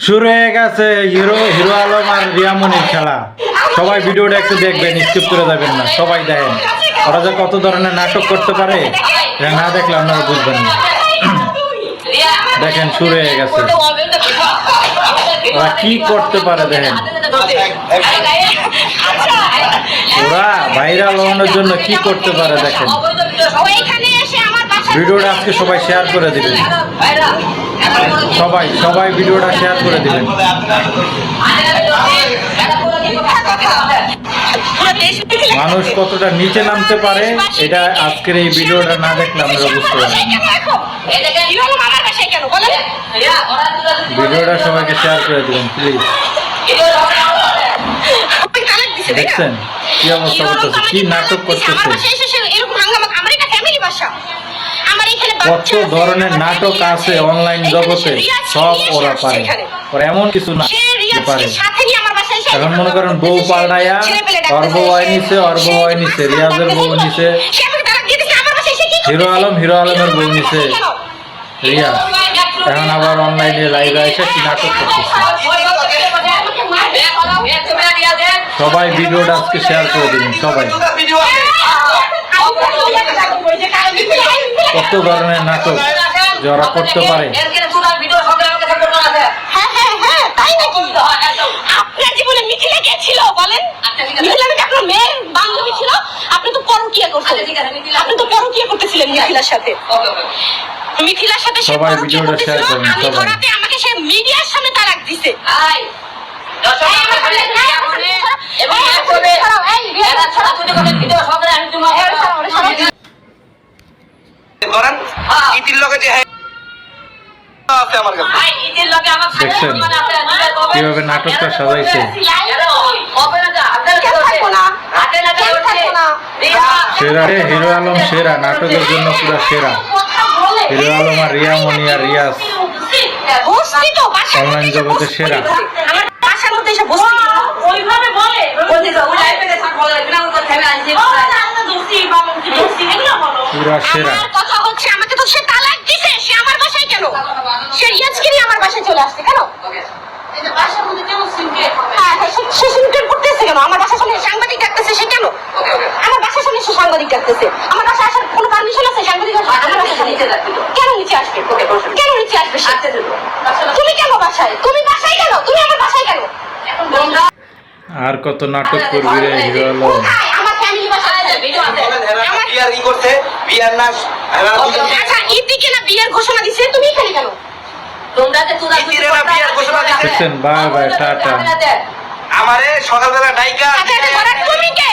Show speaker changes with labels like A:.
A: শুরু হয়ে গেছে হিরো আলম আর রিয়ামনির খেলা। সবাই ভিডিওটা একটু দেখবেন, স্কিপ করে যাবেন না। সবাই দেখেন ওরা যে কত ধরনের নাটক করতে পারে, এটা না দেখলে আপনারা বুঝবেন না। দেখেন শুরু হয়ে গেছে, ওরা কি করতে পারে দেখেন। ওরা ভাইরাল হওয়ানোর জন্য কি করতে পারে দেখেন। ভিডিওটা আজকে সবাই শেয়ার করে দিবেন, সবাই সবাই ভিডিওটা শেয়ার করে দিবেন। মানুষ কতটা নিচে নামতে পারে এটা আজকের এই ভিডিওটা না দেখলে আমরা বুঝতে পারবেন। ভিডিওটা সবাইকে শেয়ার করে দিবেন প্লিজ। দেখছেন কি অবস্থা করতেছে, কি নাটক করতেছে, কত ধরনের নাটক আছে অনলাইন জগতে, সব ওরা পারে। ওরা এমন কিছু না পারে। এখন মনে করেন বউ পাল্টাইয়া ওর বউ নিছে, ওর বউ নিছে, রিয়াজের বউ নিছে, হিরো আলমের বউ নিছে রিয়া। এখন আবার অনলাইনে লাইভে এসে কি নাটক করতেছে। সবাই ভিডিওটা আজকে শেয়ার করে দিবেন সবাই। কত ধরনের নাটক যারা করতে পারে।
B: আপনার জীবনে মিথিলা কে ছিল বলেন? মিথিলা নাকি আপনার মেয়ের বান্ধবী ছিল? আপনি তো পরকীয়া করতেন, আপনি তো পরকীয়া করতেছিলেন মিথিলার সাথে। মিথিলার সাথে
A: সবাই ভিডিওটা শেয়ার করুন।
B: আমি ধরাতে আমাকে সে মিডিয়ার সামনে তালাক দিছে।
A: দেখছেন কিভাবে নাটকটা সাজাইছে। সেরা হিরো আলম, সেরা নাটকের জন্য পুরো সেরা। হিরো আলম আর রিয়ামনি আর রিয়াজ অনলাইন জগতে সেরা। পুরা সেরা।
B: কথা হচ্ছে আমাকে তো সে তালাক দিছে, সে আমার বাসায় কেন? সে রিয়াজকে নিয়ে আমার বাসায় চলে আসছে কেন? সে সিনক্রেট করতেছে কেন? আমার বাসার সামনে সাংবাদিক ডাকতেছে সে কেন? আমার বাসার সামনে সে সাংবাদিক ডাকতেছে। আমার বাসায় আসার কোনো পারমিশন আছে? সাংবাদিক কেন নিচে আসবে? কেন নিচে আসবে? তুমি কেন বাসায়? তুমি বাসায় কেন? তুমি আমার বাসায় কেন?
A: আর কত নাটক করবি রে হিরো আলম।
B: আমার ফ্যামিলি বাসায় আছে, ভিডিও আছে। আমার
C: বিয়ার ই করতে বিয়ার না
B: আচ্ছা ইদিকে না বিয়ের ঘোষণা দিছে, তুমি এখানে কেন? তোমরা যে তুলা
C: বিয়ার ঘোষণা দিছে।
A: দেখছেন বাই বাই টাটা।
C: আমারে সকালবেলা ডাইকা
B: আচ্ছা এটা করার তুমি কে?